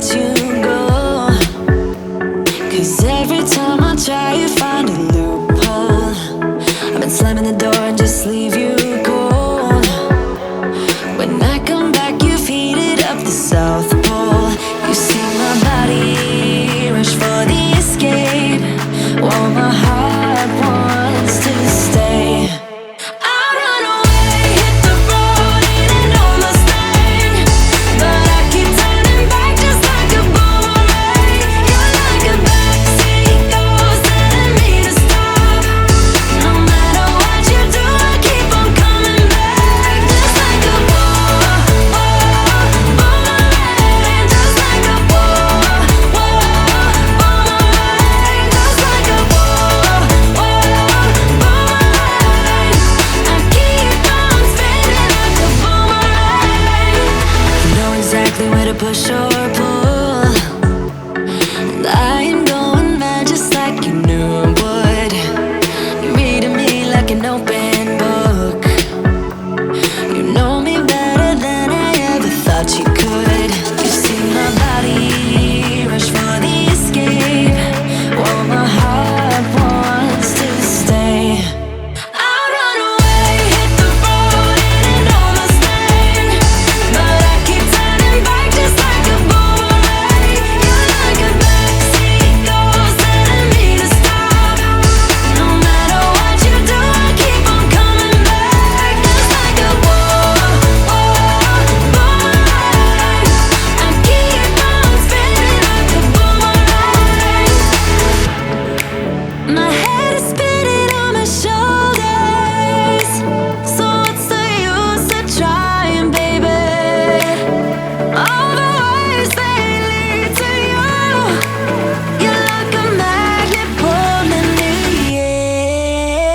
let you go. 'Cause every time I try, you find a loophole. I've been slamming the door and just leave you cold. When I come back, you've heated up the South Pole. You see my body rush for the escape, while my heart wants to stay. I run away, hit the road, it ain't almost thing, but I keep turning back just like a boomerang. You're like a backseat ghost telling me to stop. No matter what you do, I keep on coming back, just like a boomerang, just like a boomerang, just like a boomerang. I keep on spinning like a boomerang. You know exactly where to push or pull, and I am going mad just like you knew I would. You're reading me like an open book. You know me better than I ever thought you could. You see my body rush for the escape, while my heart wants to stay. I run away, hit the road, it ain't almost thing, but I keep turning back just like a boomerang. You're like a backseat ghost telling me to stop. No matter what you do, I keep on coming back, just like a boomerang. I keep on spinning like a boomerang. My head is spinning on my shoulders, so what's the use of trying, baby? All the ways they lead to you, you're like a magnet pulling me in.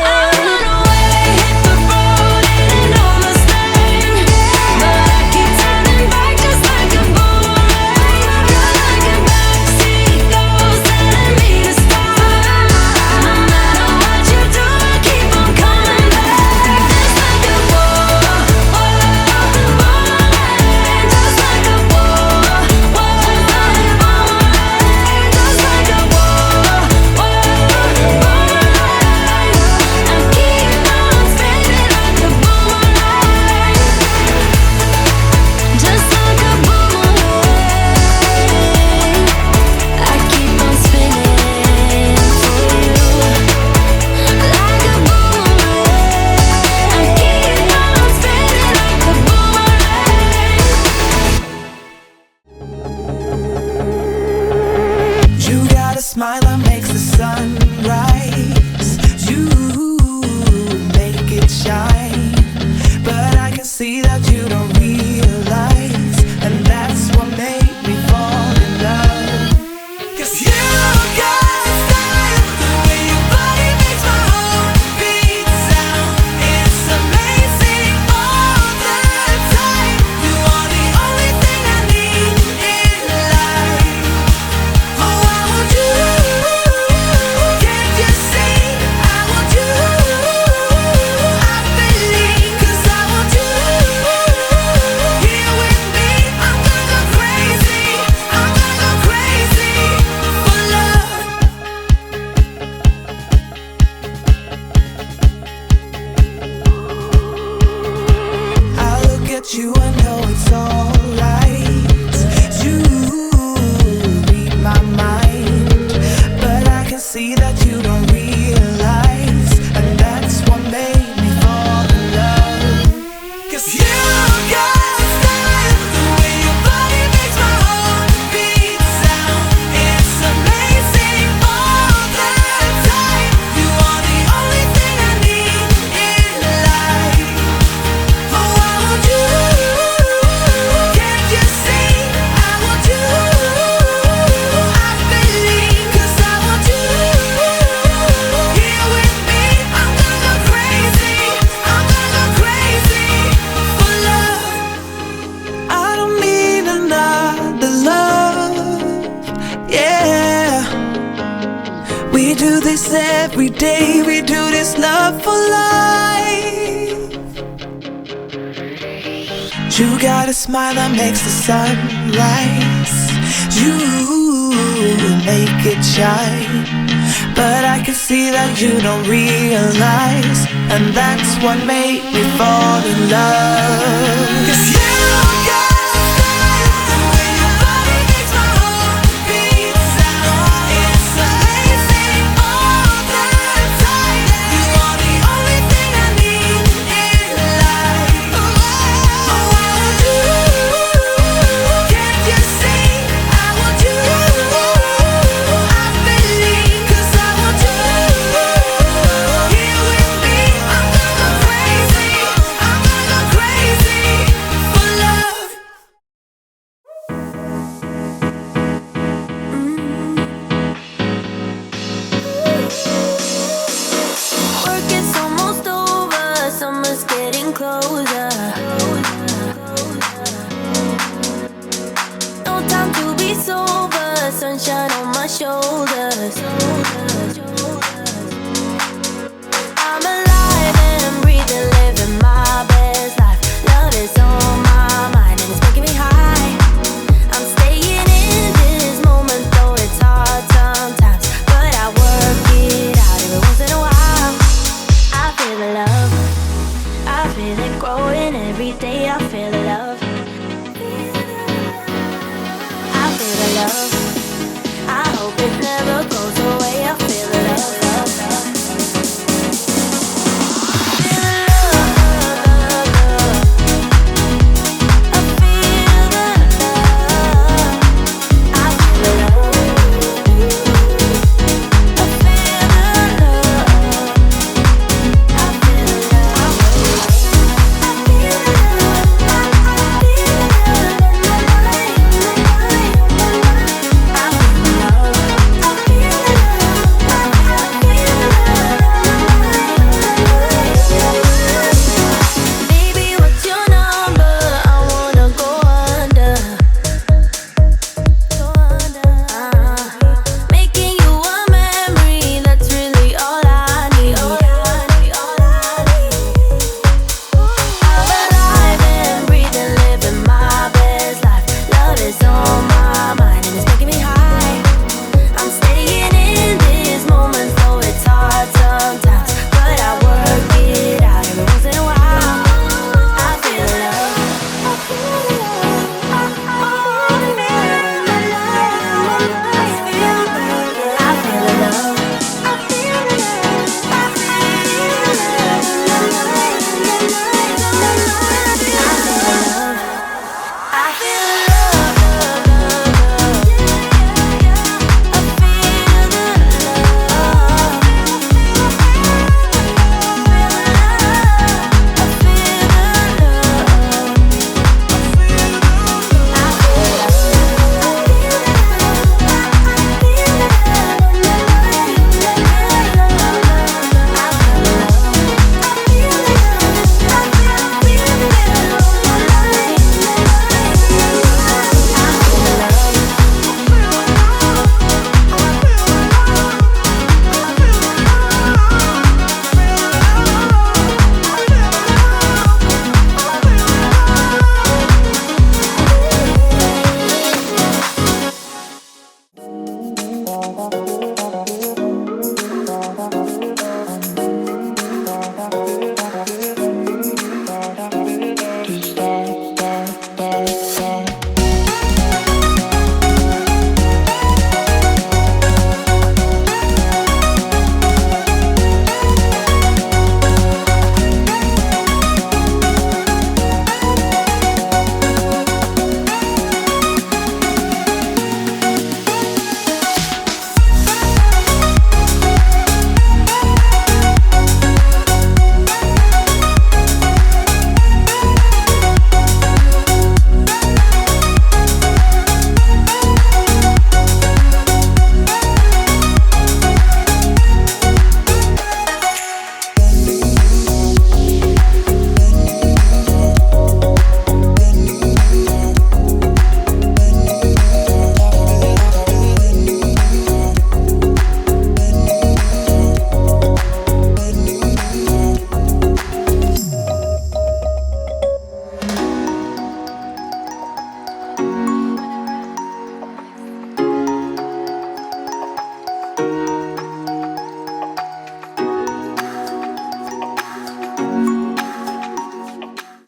I run away, hit the road, it ain't almost thing, but I keep turning back just like a boomerang. You're like a backseat ghost telling me to stop. No matter what you do, I keep on coming back, just like a boomerang, just like a boomerang, just like a boomerang. I keep on spinning like a boomerang, just like a boomerang. I keep on spinning for you, like a boomerang. I keep on spinning like a boomerang. You got a smile that makes the sun rise. You make it shine, but I can see that you don't realize, and that's what made me fall in love. 'Cause you got style, the way your body makes my heart beat sound. It's amazing all the time. You are the only thing I need in life. Oh, I want you. Can't you see? I want you. I believe, 'cause I want you. Here with me, I'm gonna go crazy. I'm gonna go crazy for love. I look at you and know it's alright. You read my mind, but I can see that you don't realize, and that's what made me fall in love. 'Cause you got style, the way your body makes my heart beat sound. It's amazing all the time. You are the only thing I need in life. Oh, I want you. Can't you see? I want you. I believe, 'cause I want you. Here with me, I'm gonna go crazy. I'm gonna go crazy for love. I don't need another love. Yeah, we do this every day. We do this love for life. You got a smile that makes the sun rise. You make it shine, but I can see that you don't realize, and that's what made me fall in love. 'Cause yeah,